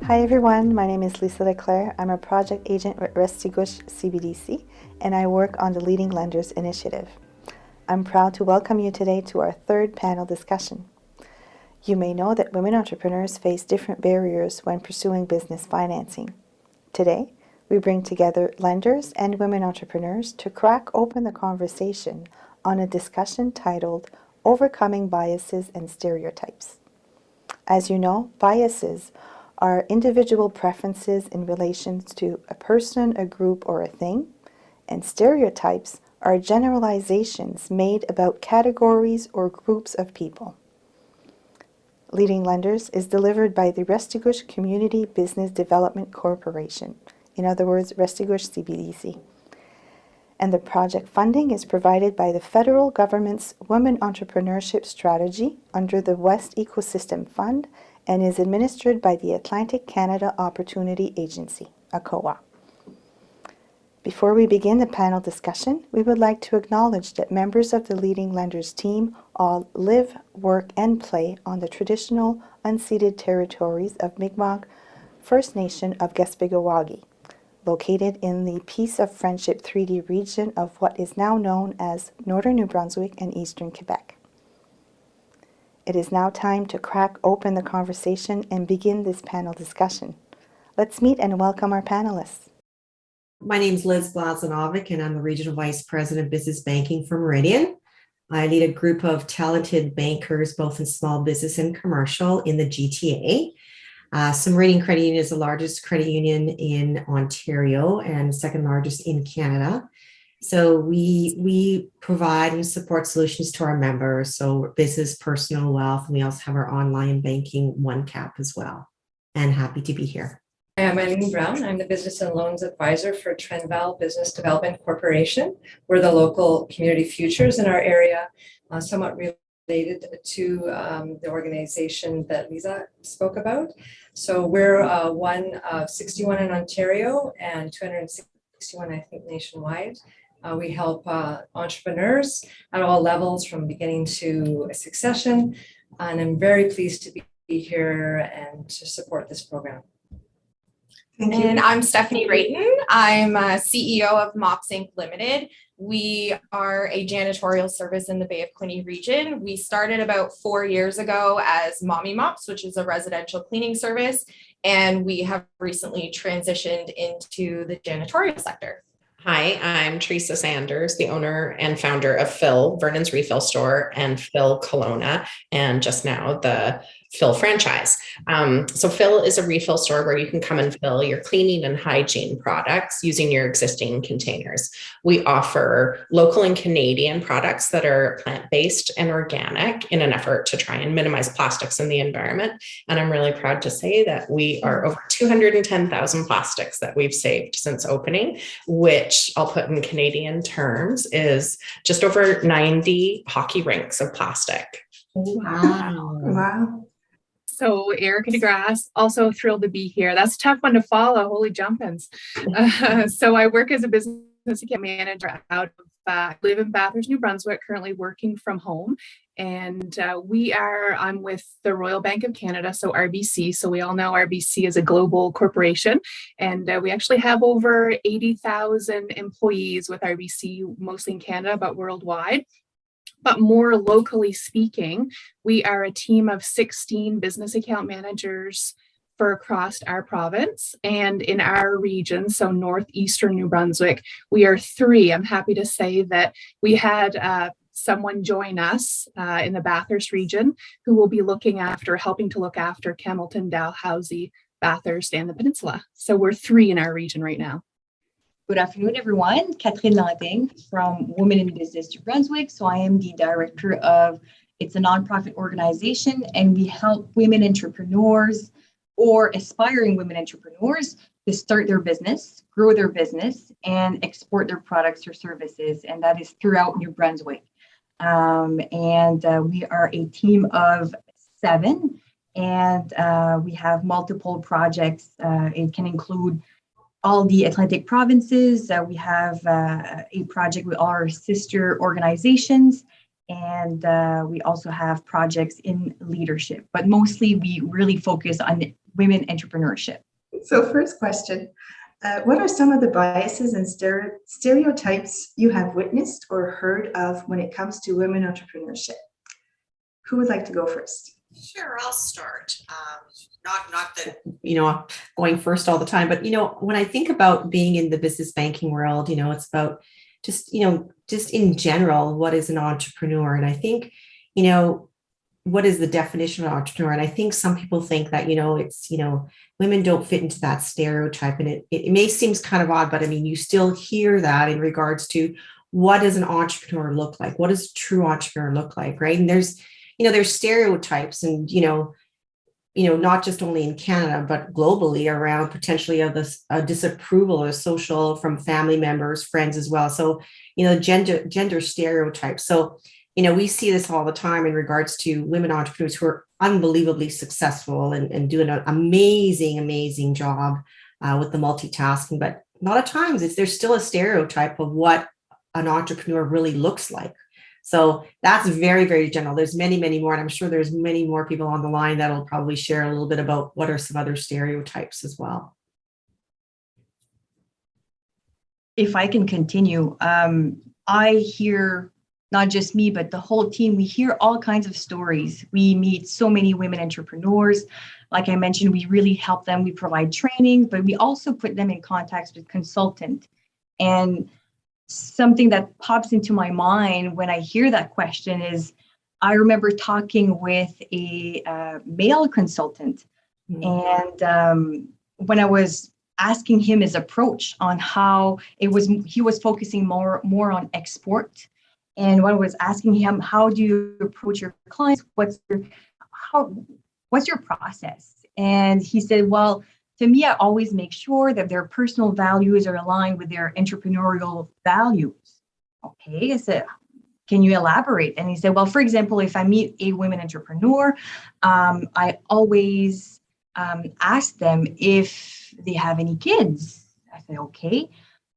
Hi everyone, my name is Lisa Leclerc. I'm a project agent with Restigouche CBDC and I work on the Leading Lenders initiative. I'm proud to welcome you today to our third panel discussion. You may know that women entrepreneurs face different barriers when pursuing business financing. Today, we bring together lenders and women entrepreneurs to crack open the conversation on a discussion titled Overcoming Biases and Stereotypes. As you know, biases are individual preferences in relation to a person, a group, or a thing, and stereotypes are generalizations made about categories or groups of people. Leading Lenders is delivered by the Restigouche Community Business Development Corporation, in other words, Restigouche CBDC. And the project funding is provided by the federal government's Women Entrepreneurship Strategy under the West Ecosystem Fund and is administered by the Atlantic Canada Opportunity Agency, ACOA. Before we begin the panel discussion, we would like to acknowledge that members of the Leading Lenders team all live, work, and play on the traditional unceded territories of Mi'kmaq First Nation of Gaspégoagé, located in the Peace of Friendship Treaty region of what is now known as Northern New Brunswick and Eastern Quebec. It is now time to crack open the conversation and begin this panel discussion. Let's meet and welcome our panelists. My name is Liz Blazanovic, and I'm the Regional Vice President of Business Banking for Meridian. I lead a group of talented bankers, both in small business and commercial, in the GTA. So Meridian Credit Union is the largest credit union in Ontario and second largest in Canada. So we provide and support solutions to our members, so business, personal, wealth, and we also have our online banking OneCap as well. And happy to be here. I'm Eileen Brown. I'm the Business and Loans Advisor for Trenval Business Development Corporation. We're the local community futures in our area, somewhat related to the organization that Lisa spoke about. So we're one of 61 in Ontario and 261, I think, nationwide. We help entrepreneurs at all levels from beginning to succession. And I'm very pleased to be here and to support this program. Thank you. And I'm Stephanie Rayton. I'm CEO of Mops Inc. Limited. We are a janitorial service in the Bay of Quinte region. We started about 4 years ago as Mommy Mops, which is a residential cleaning service, and we have recently transitioned into the janitorial sector. Hi, I'm Teresa Sanders, the owner and founder of Phil, Vernon's Refill Store, and Phil Kelowna, and just now the Phil franchise. So Phil is a refill store where you can come and fill your cleaning and hygiene products using your existing containers. We offer local and Canadian products that are plant-based and organic in an effort to try and minimize plastics in the environment. And I'm really proud to say that we are over 210,000 plastics that we've saved since opening, which I'll put in Canadian terms is just over 90 hockey rinks of plastic. Wow. Wow. So Erica DeGrasse, also thrilled to be here. That's a tough one to follow. Holy jumpins. So I work as a business account manager out of live in Bathurst, New Brunswick, currently working from home. And I'm with the Royal Bank of Canada, so RBC. So we all know RBC is a global corporation. And we actually have over 80,000 employees with RBC, mostly in Canada, but worldwide. But more locally speaking, we are a team of 16 business account managers for across our province and in our region, so northeastern New Brunswick, we are 3. I'm happy to say that we had someone join us in the Bathurst region who will be helping to look after Campbellton, Dalhousie, Bathurst, and the Peninsula. So we're 3 in our region right now. Good afternoon, everyone. Catherine Lanting from Women in Business New Brunswick. So I am the director of, it's a nonprofit organization, and we help women entrepreneurs or aspiring women entrepreneurs to start their business, grow their business, and export their products or services. And that is throughout New Brunswick. We are a team of 7, and we have multiple projects. It can include all the Atlantic provinces. We have a project with our sister organizations, and we also have projects in leadership. But mostly we really focus on women entrepreneurship. So first question, what are some of the biases and stereotypes you have witnessed or heard of when it comes to women entrepreneurship? Who would like to go first? Sure, I'll start. Not that, going first all the time, but, when I think about being in the business banking world, it's about just in general, what is an entrepreneur? And I think, what is the definition of entrepreneur? And I think some people think that, it's, women don't fit into that stereotype. And it may seem kind of odd, but I mean, you still hear that in regards to what does an entrepreneur look like? What does a true entrepreneur look like, right? And there's stereotypes and, not just only in Canada, but globally around potentially of this disapproval or social from family members, friends as well. So, gender stereotypes. So, we see this all the time in regards to women entrepreneurs who are unbelievably successful and doing an amazing job with the multitasking. But a lot of times there's still a stereotype of what an entrepreneur really looks like. So that's very, very general. There's many more, and I'm sure there's many more people on the line that'll probably share a little bit about what are some other stereotypes as well. If I can continue, I hear, not just me, but the whole team, we hear all kinds of stories. We meet so many women entrepreneurs. Like I mentioned, we really help them. We provide training, but we also put them in contact with consultant. And something that pops into my mind when I hear that question is, I remember talking with a male consultant, and when I was asking him his approach on how he was focusing more on export, and when I was asking him, how do you approach your clients? What's your process? And he said, well, to me, I always make sure that their personal values are aligned with their entrepreneurial values. Okay, I said, can you elaborate? And he said, well, for example, if I meet a women entrepreneur, I always ask them if they have any kids. I said, okay,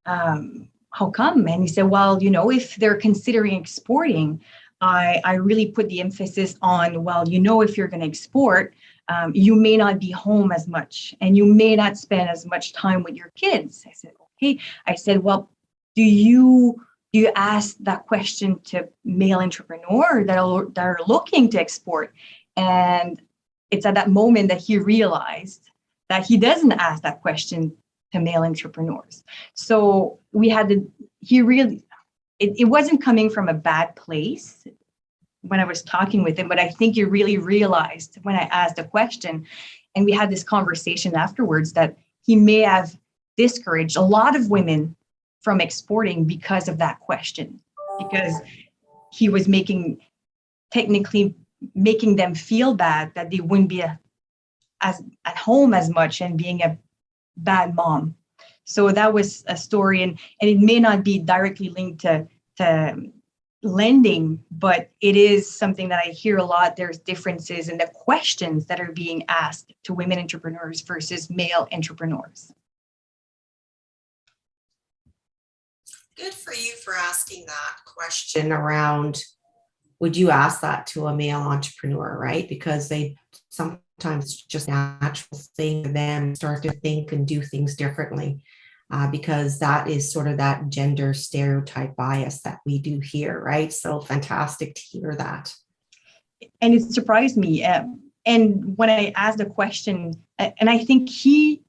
how come? And he said, well, if they're considering exporting, I really put the emphasis on, well, if you're going to export, you may not be home as much and you may not spend as much time with your kids. I said, okay. I said, well, do you ask that question to male entrepreneurs that are looking to export? And it's at that moment that he realized that he doesn't ask that question to male entrepreneurs. So it wasn't coming from a bad place when I was talking with him, but I think he really realized when I asked a question, and we had this conversation afterwards, that he may have discouraged a lot of women from exporting because of that question, because he was technically making them feel bad that they wouldn't be at home as much and being a bad mom. So that was a story, and it may not be directly linked to lending, but it is something that I hear a lot. There's differences in the questions that are being asked to women entrepreneurs versus male entrepreneurs. Good for you for asking that question around, would you ask that to a male entrepreneur, right? Because they sometimes it's just a natural thing for them to start to think and do things differently. Because that is sort of that gender stereotype bias that we do here, right? So fantastic to hear that. And it surprised me. And when I asked the question, and I think he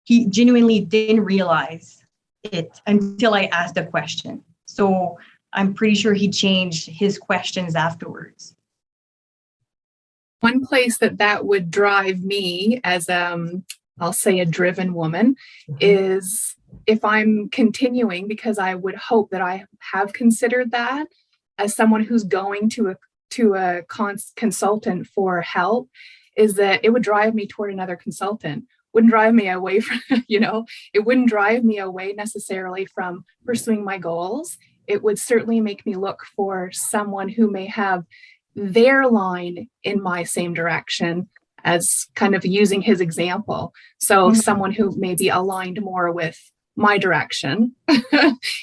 genuinely didn't realize it until I asked the question. So I'm pretty sure he changed his questions afterwards. One place that would drive me as I'll say a driven woman is if I'm continuing, because I would hope that I have considered that as someone who's going to a consultant for help, is that it would drive me toward another consultant. Wouldn't drive me away from, it wouldn't drive me away necessarily from pursuing my goals. It would certainly make me look for someone who may have their line in my same direction, as kind of using his example. So someone who may be aligned more with my direction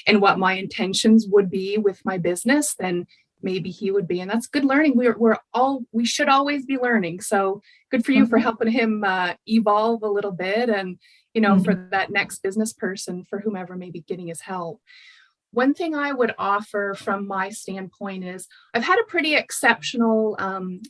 and what my intentions would be with my business, then maybe he would be. And that's good learning. We should always be learning. So good for you for helping him evolve a little bit, and, for that next business person, for whomever may be getting his help. One thing I would offer from my standpoint is I've had a pretty exceptional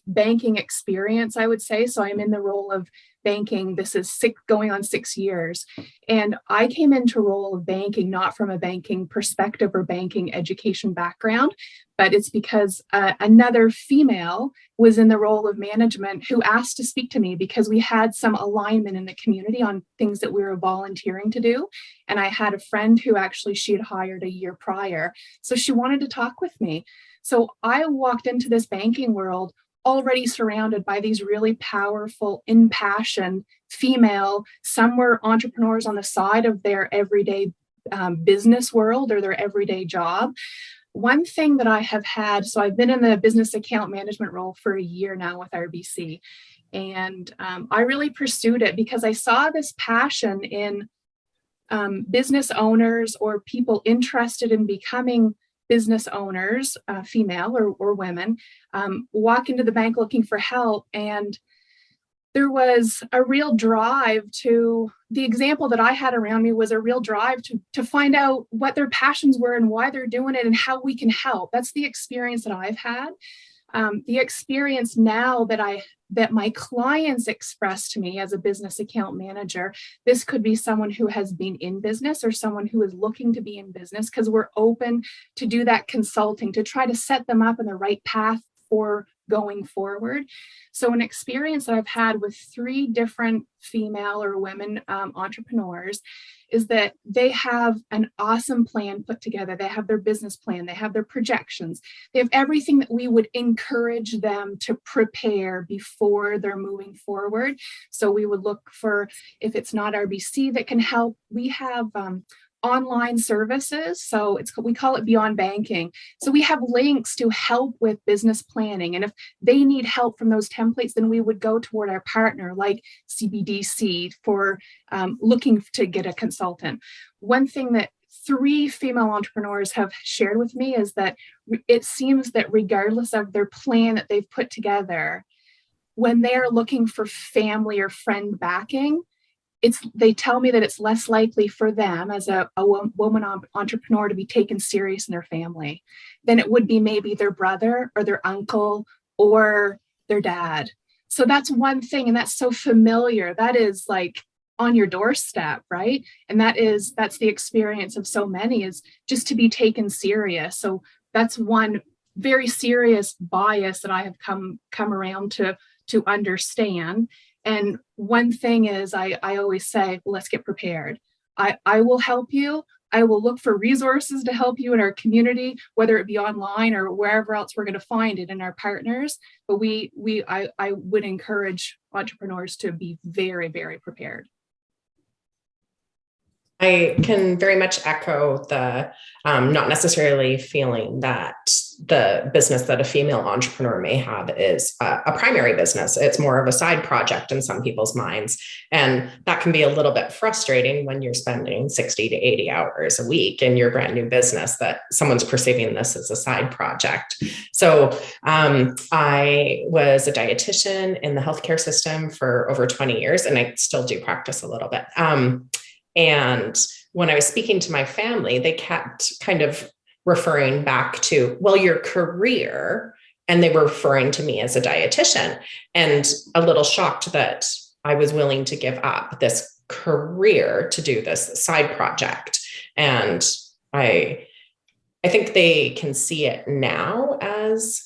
banking experience, I would say. So I'm in the role of banking. This is going on 6 years. And I came into role of banking, not from a banking perspective or banking education background, but it's because another female was in the role of management who asked to speak to me because we had some alignment in the community on things that we were volunteering to do. And I had a friend who actually she had hired a year prior. So she wanted to talk with me. So I walked into this banking world already surrounded by these really powerful, impassioned female. Some were entrepreneurs on the side of their everyday business world or their everyday job. One thing that I have had, so I've been in the business account management role for a year now with RBC, and I really pursued it because I saw this passion in business owners or people interested in becoming business owners, female or women, walk into the bank looking for help. And there was a real drive to, the example that I had around me was a real drive to find out what their passions were and why they're doing it and how we can help. That's the experience that I've had. The experience now that my clients express to me as a business account manager, this could be someone who has been in business or someone who is looking to be in business, because we're open to do that consulting to try to set them up in the right path for going forward. So an experience that I've had with 3 different female or women entrepreneurs is that they have an awesome plan put together. They have their business plan, they have their projections, they have everything that we would encourage them to prepare before they're moving forward. So we would look for, if it's not RBC that can help, we have online services. So we call it Beyond Banking. So we have links to help with business planning. And if they need help from those templates, then we would go toward our partner like CBDC for looking to get a consultant. One thing that 3 female entrepreneurs have shared with me is that it seems that regardless of their plan that they've put together, when they're looking for family or friend backing, they tell me that it's less likely for them as a woman entrepreneur to be taken serious in their family than it would be maybe their brother or their uncle or their dad. So that's one thing. And that's so familiar. That is like on your doorstep, right? And that's the experience of so many, is just to be taken serious. So that's one very serious bias that I have come around to understand. And one thing is I always say, well, let's get prepared. I will help you. I will look for resources to help you in our community, whether it be online or wherever else we're going to find it in our partners. But I would encourage entrepreneurs to be very, very prepared. I can very much echo the not necessarily feeling that the business that a female entrepreneur may have is a primary business. It's more of a side project in some people's minds. And that can be a little bit frustrating when you're spending 60 to 80 hours a week in your brand new business, that someone's perceiving this as a side project. So I was a dietitian in the healthcare system for over 20 years, and I still do practice a little bit. And when I was speaking to my family, they kept kind of referring back to, well, your career, and they were referring to me as a dietitian, and a little shocked that I was willing to give up this career to do this side project. And I think they can see it now as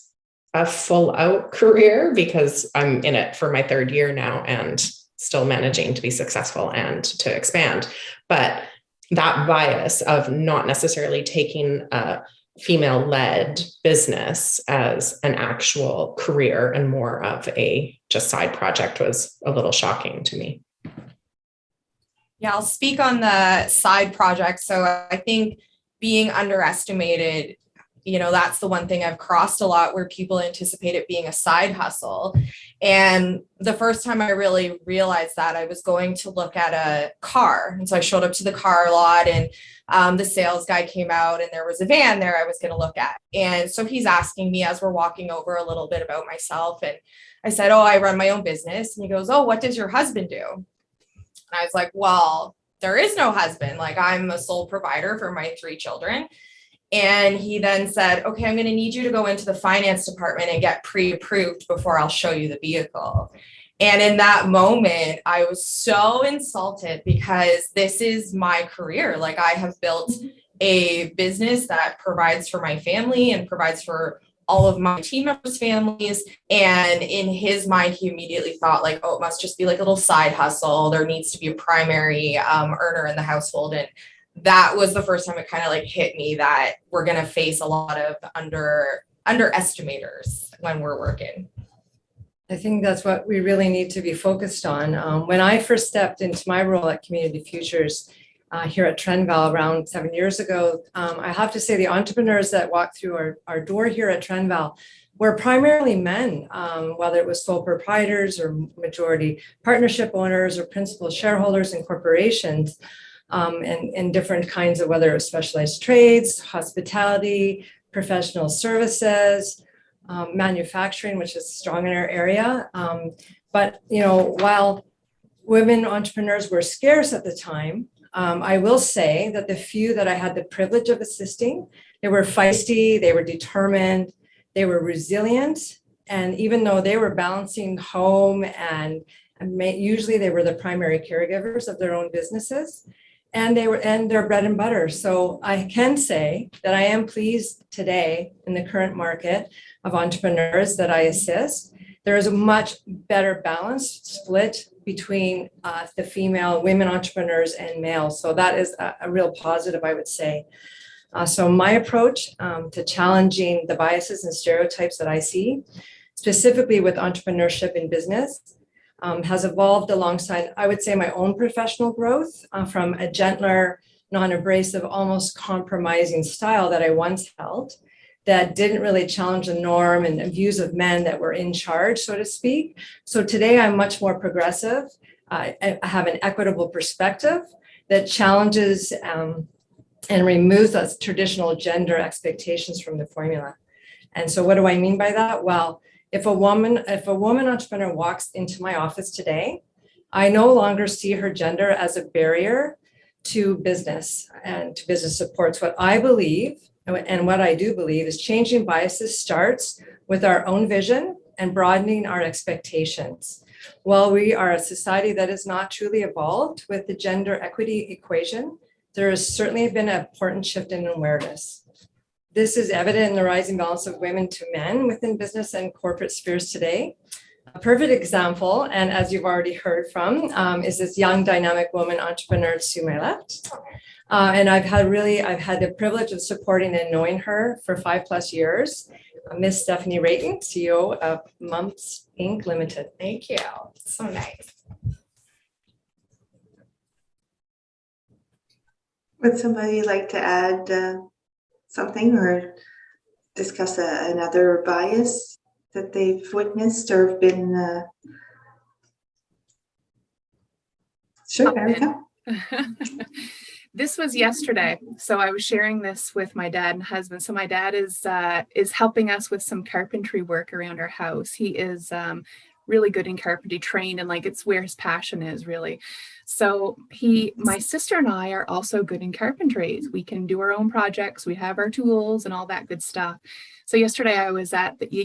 a full out career, because I'm in it for my 3rd year now and still managing to be successful and to expand. But that bias of not necessarily taking a female-led business as an actual career and more of a just side project was a little shocking to me. Yeah, I'll speak on the side project. So I think being underestimated that's the one thing I've crossed a lot, where people anticipate it being a side hustle. And the first time I really realized that, I was going to look at a car. And so I showed up to the car lot, and the sales guy came out, and there was a van there I was going to look at. And so he's asking me as we're walking over a little bit about myself. And I said, oh, I run my own business. And he goes, oh, what does your husband do? And I was like, well, there is no husband. Like, I'm a sole provider for my 3 children. And he then said, okay, I'm going to need you to go into the finance department and get pre-approved before I'll show you the vehicle. And in that moment, I was so insulted, because this is my career. Like, I have built a business that provides for my family and provides for all of my team members' families. And in his mind, he immediately thought, like, oh, it must just be like a little side hustle. There needs to be a primary earner in the household. And that was the first time it kind of like hit me that we're going to face a lot of underestimators when we're working. I think that's what we really need to be focused on. When I first stepped into my role at Community Futures here at Trenval around 7 years ago, I have to say the entrepreneurs that walked through our door here at Trenval were primarily men, whether it was sole proprietors or majority partnership owners or principal shareholders in corporations. And different kinds of, whether it was specialized trades, hospitality, professional services, manufacturing, which is strong in our area. But, while women entrepreneurs were scarce at the time, I will say that the few that I had the privilege of assisting, they were feisty, they were determined, they were resilient. And even though they were balancing home and usually they were the primary caregivers of their own businesses, and their bread and butter. So I can say that I am pleased today in the current market of entrepreneurs that I assist. There is a much better balanced split between the women entrepreneurs and males. So that is a real positive, I would say. So my approach to challenging the biases and stereotypes that I see, specifically with entrepreneurship in business, has evolved alongside, I would say, my own professional growth from a gentler, non-abrasive, almost compromising style that I once held that didn't really challenge the norm and views of men that were in charge, so to speak. So today I'm much more progressive. I have an equitable perspective that challenges and removes those traditional gender expectations from the formula. And so what do I mean by that? Well, if a woman entrepreneur walks into my office today, I no longer see her gender as a barrier to business and to business supports. What I believe and what I do believe is changing biases starts with our own vision and broadening our expectations. While we are a society that is not truly evolved with the gender equity equation, there has certainly been an important shift in awareness. This is evident in the rising balance of women to men within business and corporate spheres today. A perfect example, and as you've already heard from, is this young dynamic woman entrepreneur to my left. And I've had the privilege of supporting and knowing her for 5+ years. Miss Stephanie Rayton, CEO of Mumps Inc. Limited. Thank you. So nice. Would somebody like to add something or discuss another bias that they've witnessed or been? Sure, Erica. This was yesterday. So I was sharing this with my dad and husband. So my dad is helping us with some carpentry work around our house. He is really good in carpentry, trained, and like it's where his passion is really. So my sister and I are also good in carpentry. We can do our own projects. We have our tools and all that good stuff. So yesterday I was at the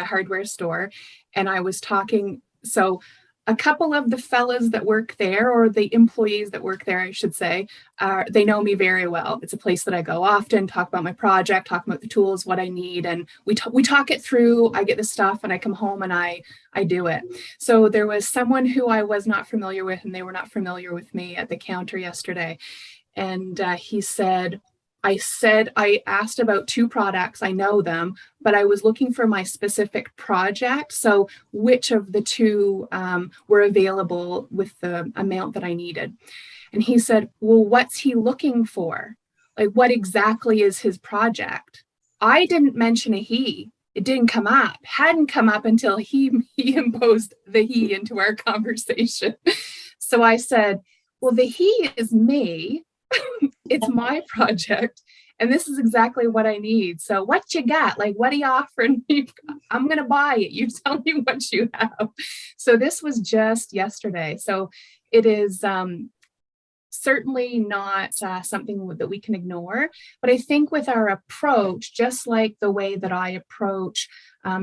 hardware store, and I was talking. So a couple of the fellas that work there, or the employees that work there, I should say, they know me very well. It's a place that I go often, talk about my project, talk about the tools, what I need. And we talk it through. I get the stuff and I come home and I do it. So there was someone who I was not familiar with, and they were not familiar with me at the counter yesterday. And he said, I asked about 2 products. I know them, but I was looking for my specific project. So which of the 2 were available with the amount that I needed? And he said, well, what's he looking for? Like, what exactly is his project? I didn't mention a he. It didn't come up, hadn't come up until he imposed the he into our conversation. So I said, well, the he is me. It's my project. And this is exactly what I need. So what you got? Like, what are you offering me? I'm going to buy it. You tell me what you have. So this was just yesterday. So it is certainly not something that we can ignore. But I think with our approach, just like the way that I approach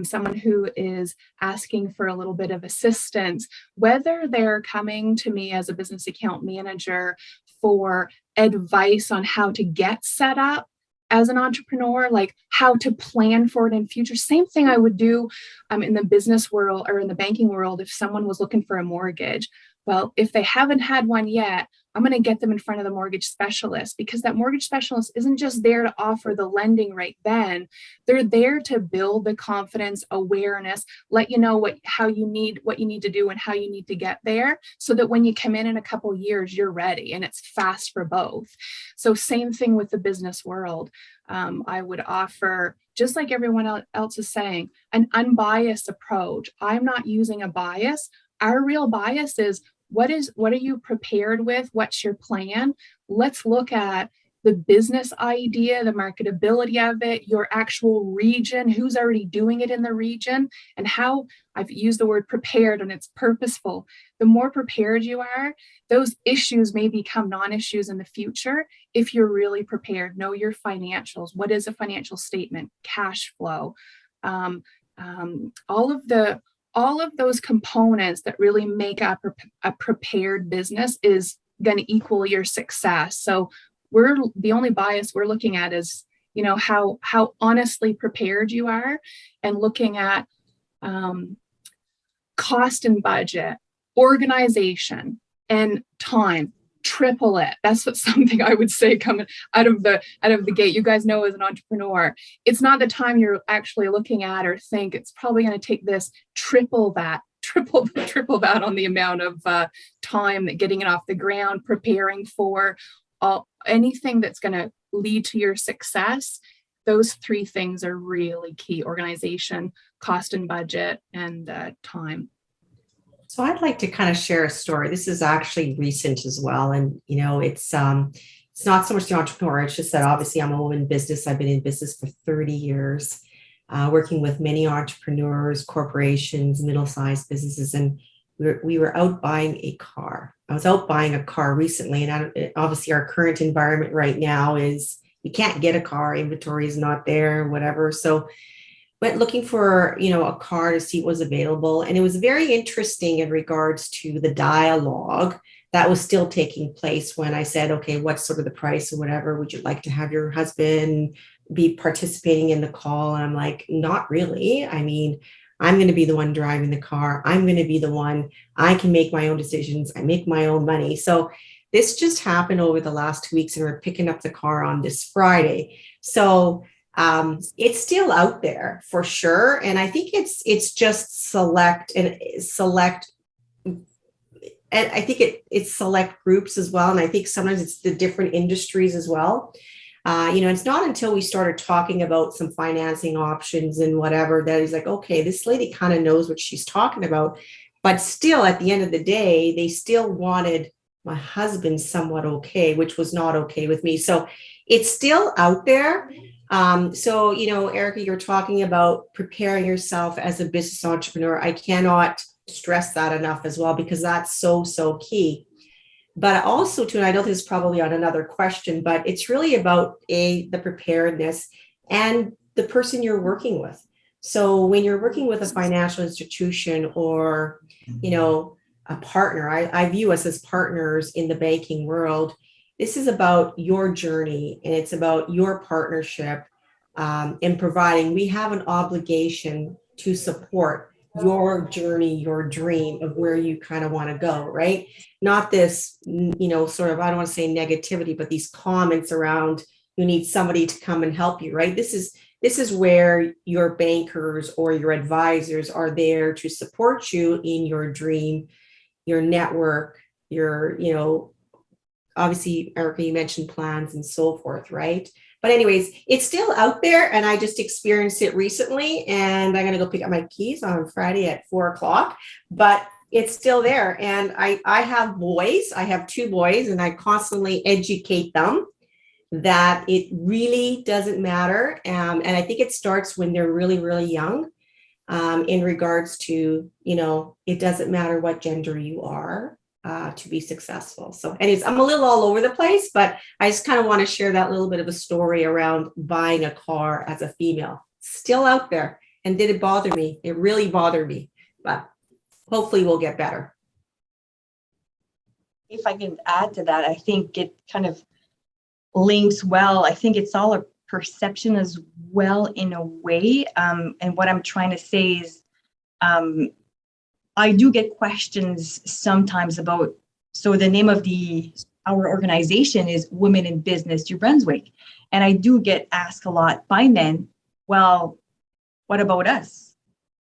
someone who is asking for a little bit of assistance, whether they're coming to me as a business account manager for advice on how to get set up as an entrepreneur, like how to plan for it in future. Same thing I would do in the business world or in the banking world if someone was looking for a mortgage. Well, if they haven't had one yet, I'm going to get them in front of the mortgage specialist, because that mortgage specialist isn't just there to offer the lending right then. They're there to build the confidence, awareness, let you know what you need to do and how you need to get there, so that when you come in a couple of years, you're ready and it's fast for both. So same thing with the business world. I would offer, just like everyone else is saying, an unbiased approach. I'm not using a bias. Our real bias is, what are you prepared with? What's your plan? Let's look at the business idea, the marketability of it, your actual region, who's already doing it in the region, and how. I've used the word prepared, and it's purposeful. The more prepared you are, those issues may become non-issues in the future if you're really prepared. Know your financials. What is a financial statement? Cash flow. All of those components that really make up a prepared business is going to equal your success. So the only bias we're looking at is, how honestly prepared you are, and looking at cost and budget, organization, and time. Triple it. That's something I would say coming out of the gate. You guys know, as an entrepreneur, it's not the time you're actually looking at or think it's probably going to take this. Triple that on the amount of time that getting it off the ground, preparing for anything that's going to lead to your success. Those 3 things are really key: organization, cost and budget, and time. So I'd like to kind of share a story. This is actually recent as well. And, it's not so much the entrepreneur. It's just that obviously I'm a woman in business. I've been in business for 30 years, working with many entrepreneurs, corporations, middle-sized businesses. And we were out buying a car. I was out buying a car recently. And obviously our current environment right now is you can't get a car. Inventory is not there, whatever. So went looking for, a car to see what was available. And it was very interesting in regards to the dialogue that was still taking place when I said, okay, what's sort of the price or whatever? Would you like to have your husband be participating in the call? And I'm like, not really. I mean, I'm going to be the one driving the car. I'm going to be the one. I can make my own decisions. I make my own money. So this just happened over the last 2 weeks, and we're picking up the car on this Friday. So it's still out there for sure. And I think it's just select. And I think it's select groups as well. And I think sometimes it's the different industries as well. It's not until we started talking about some financing options and whatever that he's like, okay, this lady kind of knows what she's talking about. But still, at the end of the day, they still wanted my husband somewhat okay, which was not okay with me. So it's still out there. Erica, you're talking about preparing yourself as a business entrepreneur. I cannot stress that enough as well, because that's so, so key. But also too, and I know this is probably on another question, but it's really about the preparedness and the person you're working with. So when you're working with a financial institution or, a partner, I view us as partners in the banking world. This is about your journey, and it's about your partnership in providing. We have an obligation to support your journey, your dream of where you kind of want to go, right? Not this, sort of, I don't want to say negativity, but these comments around, you need somebody to come and help you, right? This is where your bankers or your advisors are there to support you in your dream, your network, your, obviously, Erica, you mentioned plans and so forth, right? But anyways, it's still out there, and I just experienced it recently, and I'm going to go pick up my keys on Friday at 4:00, but it's still there. And I have boys, I have 2 boys, and I constantly educate them that it really doesn't matter. And I think it starts when they're really, really young, in regards to, it doesn't matter what gender you are. To be successful. So anyways, I'm a little all over the place, but I just kind of want to share that little bit of a story around buying a car as a female. Still out there. And did it bother me? It really bothered me, but hopefully we'll get better. If I can add to that, I think it kind of links well. I think it's all a perception as well in a way. And what I'm trying to say is, I do get questions sometimes about, so the name of our organization is Women in Business New Brunswick. And I do get asked a lot by men, well, what about us?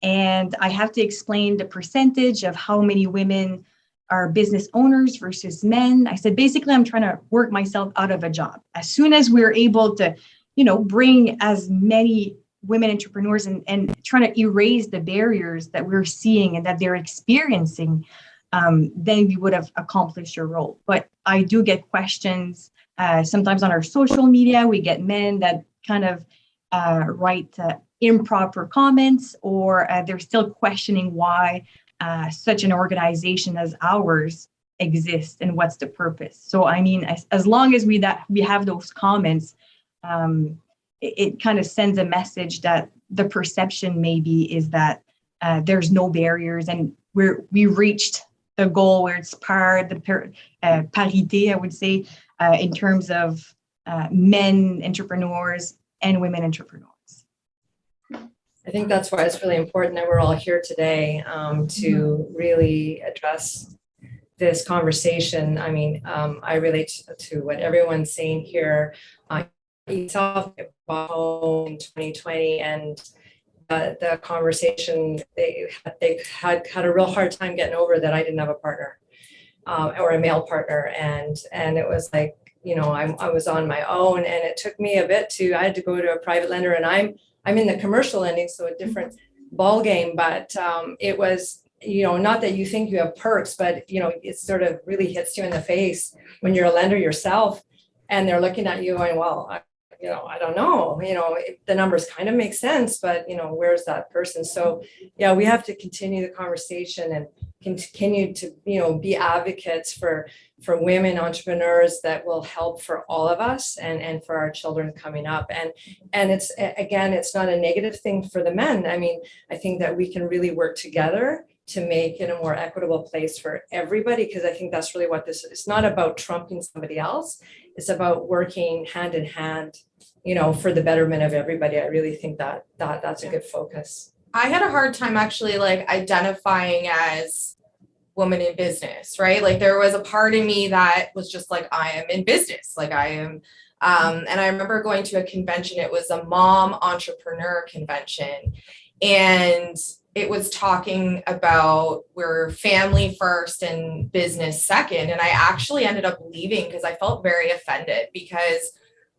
And I have to explain the percentage of how many women are business owners versus men. I said, basically, I'm trying to work myself out of a job. As soon as we're able to, bring as many women entrepreneurs and trying to erase the barriers that we're seeing and that they're experiencing, then we would have accomplished your role. But I do get questions sometimes on our social media. We get men that kind of write improper comments, or they're still questioning why such an organization as ours exists and what's the purpose. So I mean, as long as we have those comments, it kind of sends a message that the perception maybe is that there's no barriers, and we reached the goal where it's parité, I would say, in terms of men entrepreneurs and women entrepreneurs. I think that's why it's really important that we're all here today to really address this conversation. I mean, I relate to what everyone's saying here. Yourself in 2020, and the conversation they had a real hard time getting over that I didn't have a partner or a male partner, and it was like, I was on my own, and it took me a bit I had to go to a private lender, and I'm in the commercial lending, so a different ball game, but it was, not that you think you have perks, but it sort of really hits you in the face when you're a lender yourself, and they're looking at you going, well, I don't know, the numbers kind of make sense, but where's that person? So yeah, we have to continue the conversation and continue to, be advocates for women entrepreneurs that will help for all of us and for our children coming up. And it's, again, it's not a negative thing for the men. I mean, I think that we can really work together to make it a more equitable place for everybody, because I think that's really what this is. It's not about trumping somebody else. It's about working hand in hand, for the betterment of everybody. I really think that that's a good focus. I had a hard time actually identifying as woman in business, right? Like there was a part of me that was just like, I am in business. Like I am, and I remember going to a convention. It was a mom entrepreneur convention, and it was talking about we're family first and business second. And I actually ended up leaving because I felt very offended, because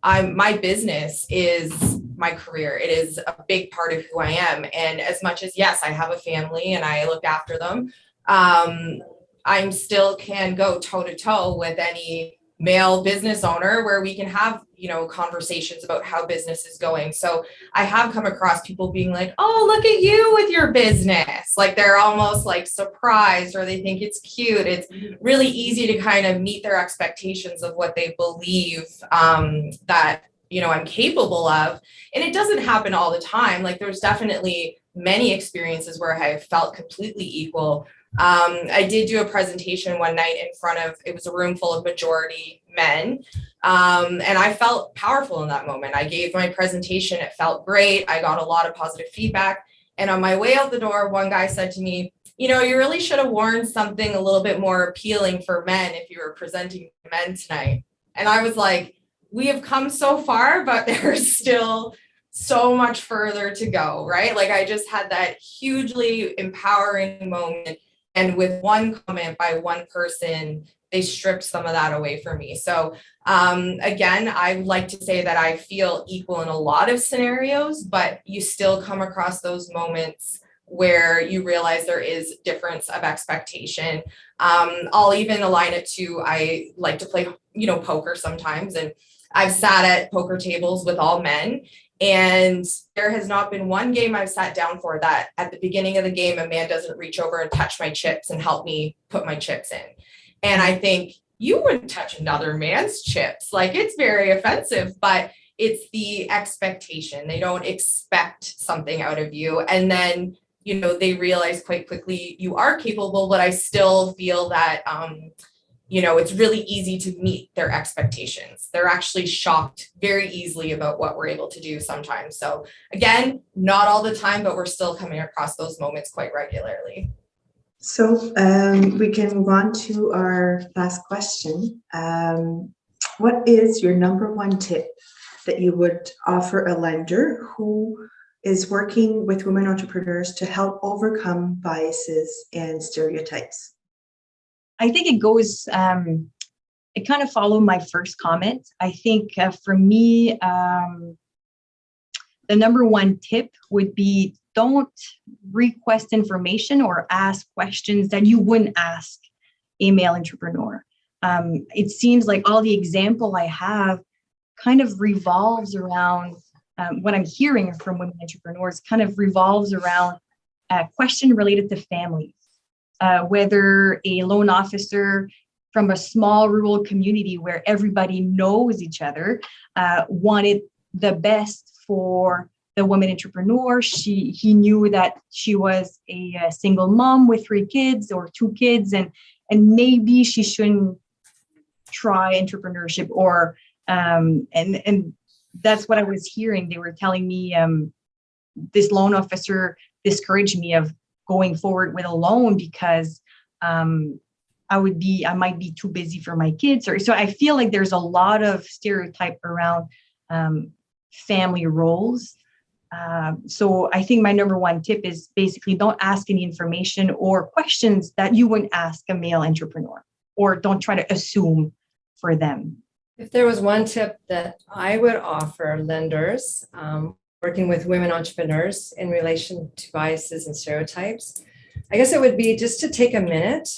my business is my career. It is a big part of who I am. And as much as, yes, I have a family and I look after them, I still can go toe to toe with any male business owner where we can have, conversations about how business is going. So I have come across people being like, oh, look at you with your business. Like they're almost like surprised, or they think it's cute. It's really easy to kind of meet their expectations of what they believe that, I'm capable of. And it doesn't happen all the time. Like there's definitely many experiences where I felt completely equal. I did do a presentation one night it was a room full of majority men. And I felt powerful in that moment. I gave my presentation. It felt great. I got a lot of positive feedback. And on my way out the door, one guy said to me, you really should have worn something a little bit more appealing for men if you were presenting men tonight. And I was like, we have come so far, but there's still so much further to go, right? Like I just had that hugely empowering moment. And with one comment by one person, they stripped some of that away from me. So again, I like to say that I feel equal in a lot of scenarios, but you still come across those moments where you realize there is difference of expectation. I'll even align it to, I like to play, poker sometimes. And I've sat at poker tables with all men. And there has not been one game I've sat down for that at the beginning of the game, a man doesn't reach over and touch my chips and help me put my chips in. And I think you wouldn't touch another man's chips. Like it's very offensive, but it's the expectation. They don't expect something out of you. And then, they realize quite quickly you are capable, but I still feel that, it's really easy to meet their expectations. They're actually shocked very easily about what we're able to do sometimes. So again, not all the time, but we're still coming across those moments quite regularly. So we can move on to our last question. What is your number one tip that you would offer a lender who is working with women entrepreneurs to help overcome biases and stereotypes? I think it goes, it kind of followed my first comment. I think for me, the number one tip would be don't request information or ask questions that you wouldn't ask a male entrepreneur. It seems like all the example I have kind of revolves around what I'm hearing from women entrepreneurs kind of revolves around a question related to families. Whether a loan officer from a small rural community where everybody knows each other wanted the best for the woman entrepreneur. He knew that she was a single mom with 3 kids or 2 kids, and maybe she shouldn't try entrepreneurship or and that's what I was hearing. They were telling me this loan officer discouraged me of going forward with a loan because I might be too busy for my kids. So I feel like there's a lot of stereotype around family roles. So I think my number one tip is basically don't ask any information or questions that you wouldn't ask a male entrepreneur, or don't try to assume for them. If there was one tip that I would offer lenders working with women entrepreneurs in relation to biases and stereotypes, I guess it would be just to take a minute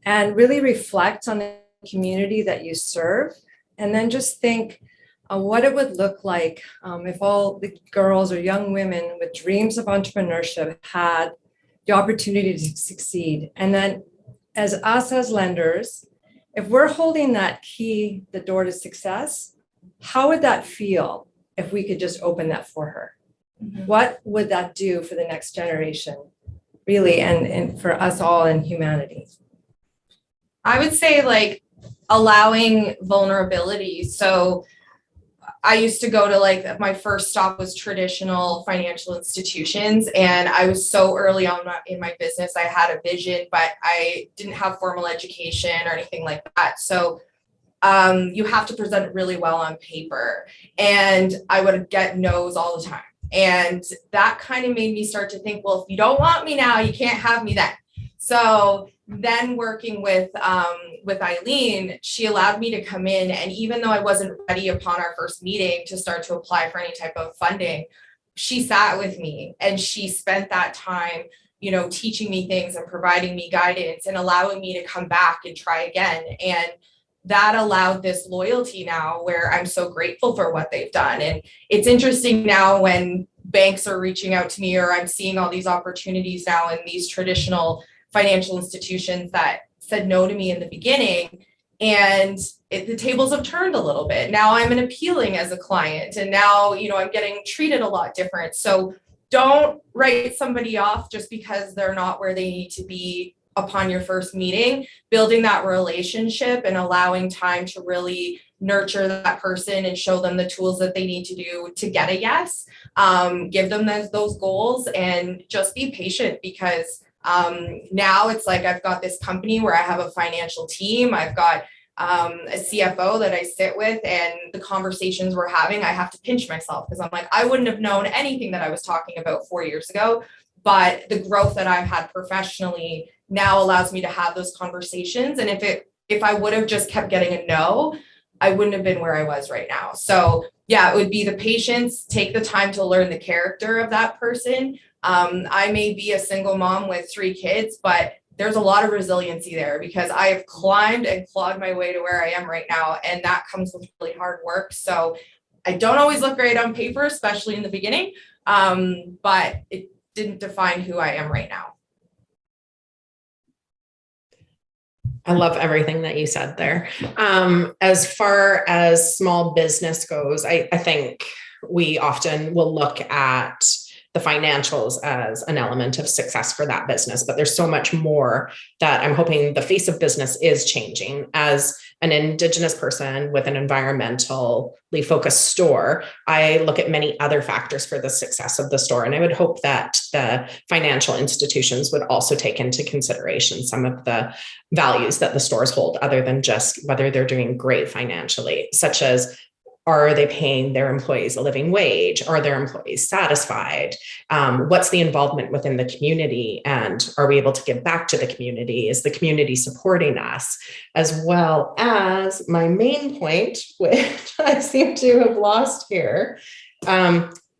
and really reflect on the community that you serve, and then just think what it would look like if all the girls or young women with dreams of entrepreneurship had the opportunity to succeed. And then as us as lenders, if we're holding that key, the door to success, how would that feel if we could just open that for her? Mm-hmm. What would that do for the next generation, really, and for us all in humanity? I would say like allowing vulnerability. So I used to go to my first stop was traditional financial institutions. And I was so early on in my business, I had a vision, but I didn't have formal education or anything like that. So you have to present it really well on paper. And I would get no's all the time. And that kind of made me start to think, well, if you don't want me now, you can't have me then. So then working with Eileen, she allowed me to come in, and even though I wasn't ready upon our first meeting to start to apply for any type of funding, she sat with me and she spent that time, teaching me things and providing me guidance and allowing me to come back and try again. And that allowed this loyalty now where I'm so grateful for what they've done. And it's interesting now when banks are reaching out to me, or I'm seeing all these opportunities now in these traditional financial institutions that said no to me in the beginning, and the tables have turned a little bit. Now I'm an appealing as a client, and now, I'm getting treated a lot different. So don't write somebody off just because they're not where they need to be upon your first meeting. Building that relationship and allowing time to really nurture that person and show them the tools that they need to do to get a yes. Give them those goals and just be patient, because now it's like I've got this company where I have a financial team. I've got a CFO that I sit with, and the conversations we're having, I have to pinch myself because I'm like, I wouldn't have known anything that I was talking about 4 years ago, but the growth that I've had professionally now allows me to have those conversations. And if I would have just kept getting a no, I wouldn't have been where I was right now. So yeah, it would be the patience, take the time to learn the character of that person. I may be a single mom with 3 kids, but there's a lot of resiliency there because I have climbed and clawed my way to where I am right now. And that comes with really hard work. So I don't always look great on paper, especially in the beginning, but it didn't define who I am right now. I love everything that you said there. As far as small business goes, I think we often will look at the financials as an element of success for that business, but there's so much more that I'm hoping the face of business is changing. As an Indigenous person with an environmentally focused store, I look at many other factors for the success of the store. And I would hope that the financial institutions would also take into consideration some of the values that the stores hold, other than just whether they're doing great financially, such as, are they paying their employees a living wage? Are their employees satisfied? What's the involvement within the community? And are we able to give back to the community? Is the community supporting us? As well as my main point, which I seem to have lost here,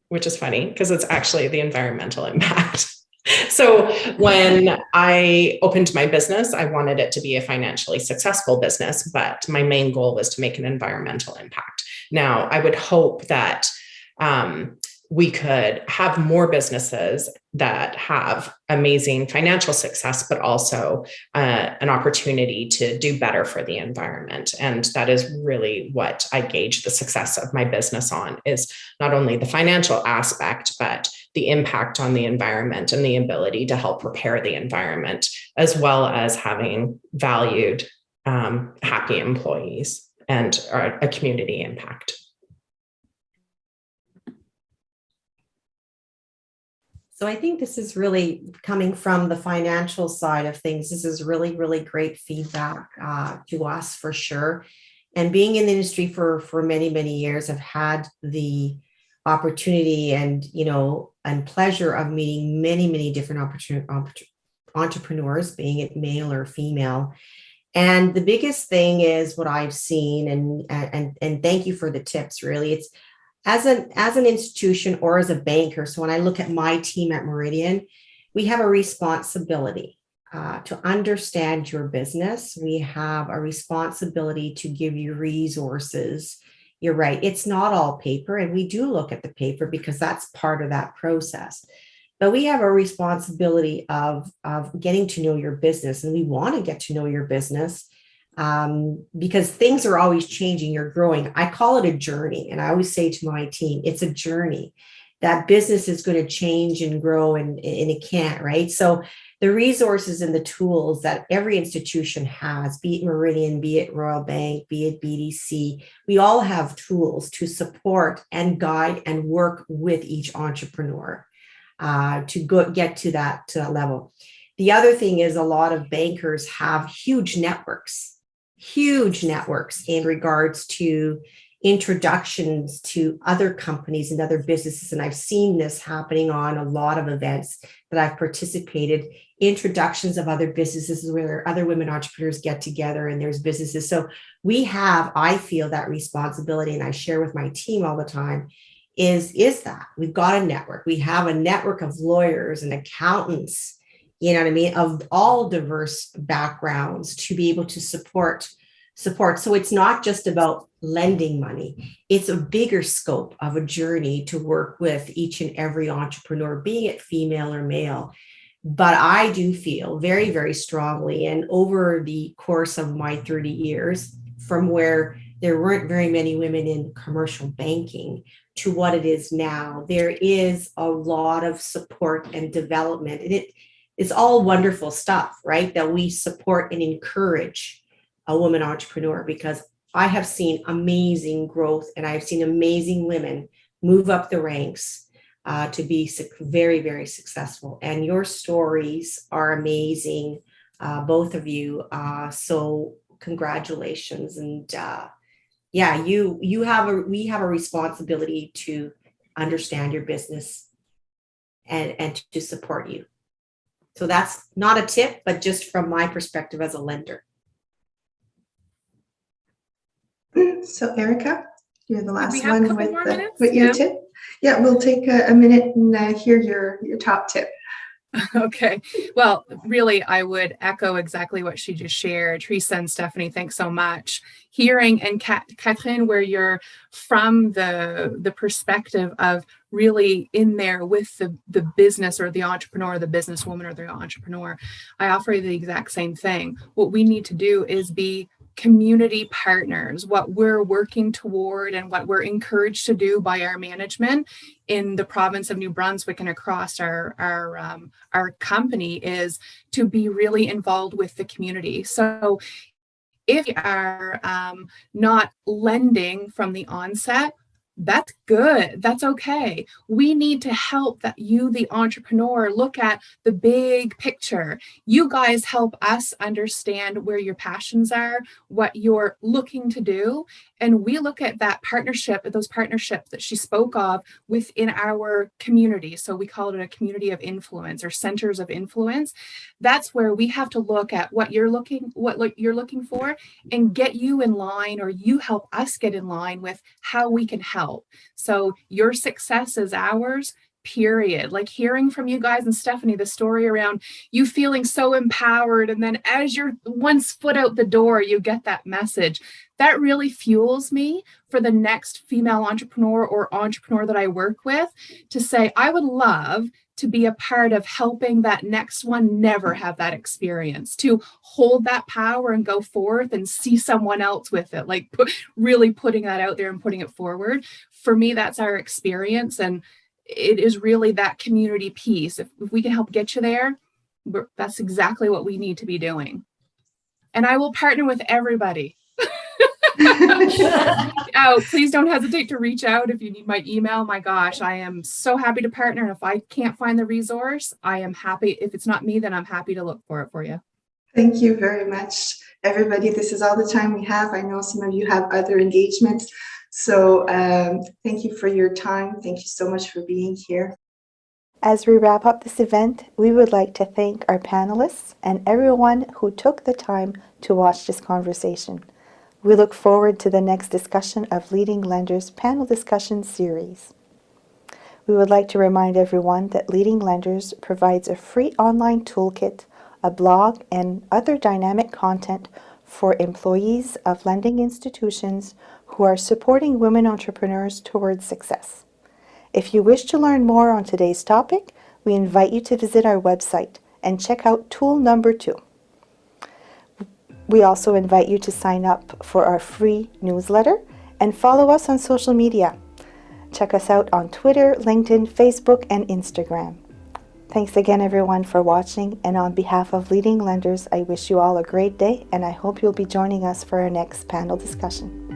which is funny because it's actually the environmental impact. So when I opened my business, I wanted it to be a financially successful business, but my main goal was to make an environmental impact. Now, I would hope that we could have more businesses that have amazing financial success, but also an opportunity to do better for the environment. And that is really what I gauge the success of my business on, is not only the financial aspect, but the impact on the environment and the ability to help repair the environment, as well as having valued, happy employees and a community impact. So I think this is really coming from the financial side of things. This is really, really great feedback to us for sure. And being in the industry for many, many years, I've had the opportunity and, and pleasure of meeting many, many different entrepreneurs, being it male or female. And the biggest thing is what I've seen, and thank you for the tips, really. It's as an institution or as a banker. So when I look at my team at Meridian, we have a responsibility to understand your business. We have a responsibility to give you resources. You're right. It's not all paper, and we do look at the paper because that's part of that process. But we have a responsibility of getting to know your business, and we want to get to know your business because things are always changing. You're growing. I call it a journey. And I always say to my team, it's a journey. That business is going to change and grow, and it can't, right? So the resources and the tools that every institution has, be it Meridian, be it Royal Bank, be it BDC, we all have tools to support and guide and work with each entrepreneur to get to that level. The other thing is a lot of bankers have huge networks in regards to introductions to other companies and other businesses. And I've seen this happening on a lot of events that I've participated, introductions of other businesses where other women entrepreneurs get together and there's businesses. So we have, I feel, that responsibility, and I share with my team all the time, is that we've got a network. We have a network of lawyers and accountants, you know what I mean, of all diverse backgrounds to be able to support. So it's not just about lending money. It's a bigger scope of a journey to work with each and every entrepreneur, be it female or male. But I do feel very, very strongly, and over the course of my 30 years, from where there weren't very many women in commercial banking to what it is now, there is a lot of support and development. And it's all wonderful stuff, right? That we support and encourage a woman entrepreneur, because I have seen amazing growth and I've seen amazing women move up the ranks to be very, very successful. And your stories are amazing, both of you. So congratulations. And yeah, we have a responsibility to understand your business and to support you. So that's not a tip, but just from my perspective as a lender. So Erica, you're the last we have a one couple more minutes? with your Yeah. tip. Yeah, we'll take a minute and hear your top tip. Okay. Well, really, I would echo exactly what she just shared. Teresa and Stephanie, thanks so much. Hearing, and Catherine, where you're from the perspective of really in there with the business or the entrepreneur, the businesswoman or the entrepreneur, I offer you the exact same thing. What we need to do is be community partners. What we're working toward and what we're encouraged to do by our management in the province of New Brunswick and across our company is to be really involved with the community. So if you are not lending from the onset, that's good. That's okay. We need to help that you, the entrepreneur, look at the big picture. You guys help us understand where your passions are, what you're looking to do. And we look at that partnership, those partnerships that she spoke of within our community. So we call it a community of influence or centers of influence. That's where we have to look at what you're looking for and get you in line, or you help us get in line with how we can help. So your success is ours, period. Like hearing from you guys and Stephanie, the story around you feeling so empowered. And then as you're once foot out the door, you get that message. That really fuels me for the next female entrepreneur or entrepreneur that I work with to say, I would love to be a part of helping that next one never have that experience, to hold that power and go forth and see someone else with it, like really putting that out there and putting it forward. For me, that's our experience. And it is really that community piece. If we can help get you there, that's exactly what we need to be doing. And I will partner with everybody. Oh, please don't hesitate to reach out if you need my email. My gosh, I am so happy to partner. And if I can't find the resource, I am happy. If it's not me, then I'm happy to look for it for you. Thank you very much, everybody. This is all the time we have. I know some of you have other engagements. So thank you for your time. Thank you so much for being here. As we wrap up this event, we would like to thank our panelists and everyone who took the time to watch this conversation. We look forward to the next discussion of Leading Lenders panel discussion series. We would like to remind everyone that Leading Lenders provides a free online toolkit, a blog, and other dynamic content for employees of lending institutions who are supporting women entrepreneurs towards success. If you wish to learn more on today's topic, we invite you to visit our website and check out tool number 2. We also invite you to sign up for our free newsletter and follow us on social media. Check us out on Twitter, LinkedIn, Facebook, and Instagram. Thanks again, everyone, for watching. And on behalf of Leading Lenders, I wish you all a great day, and I hope you'll be joining us for our next panel discussion.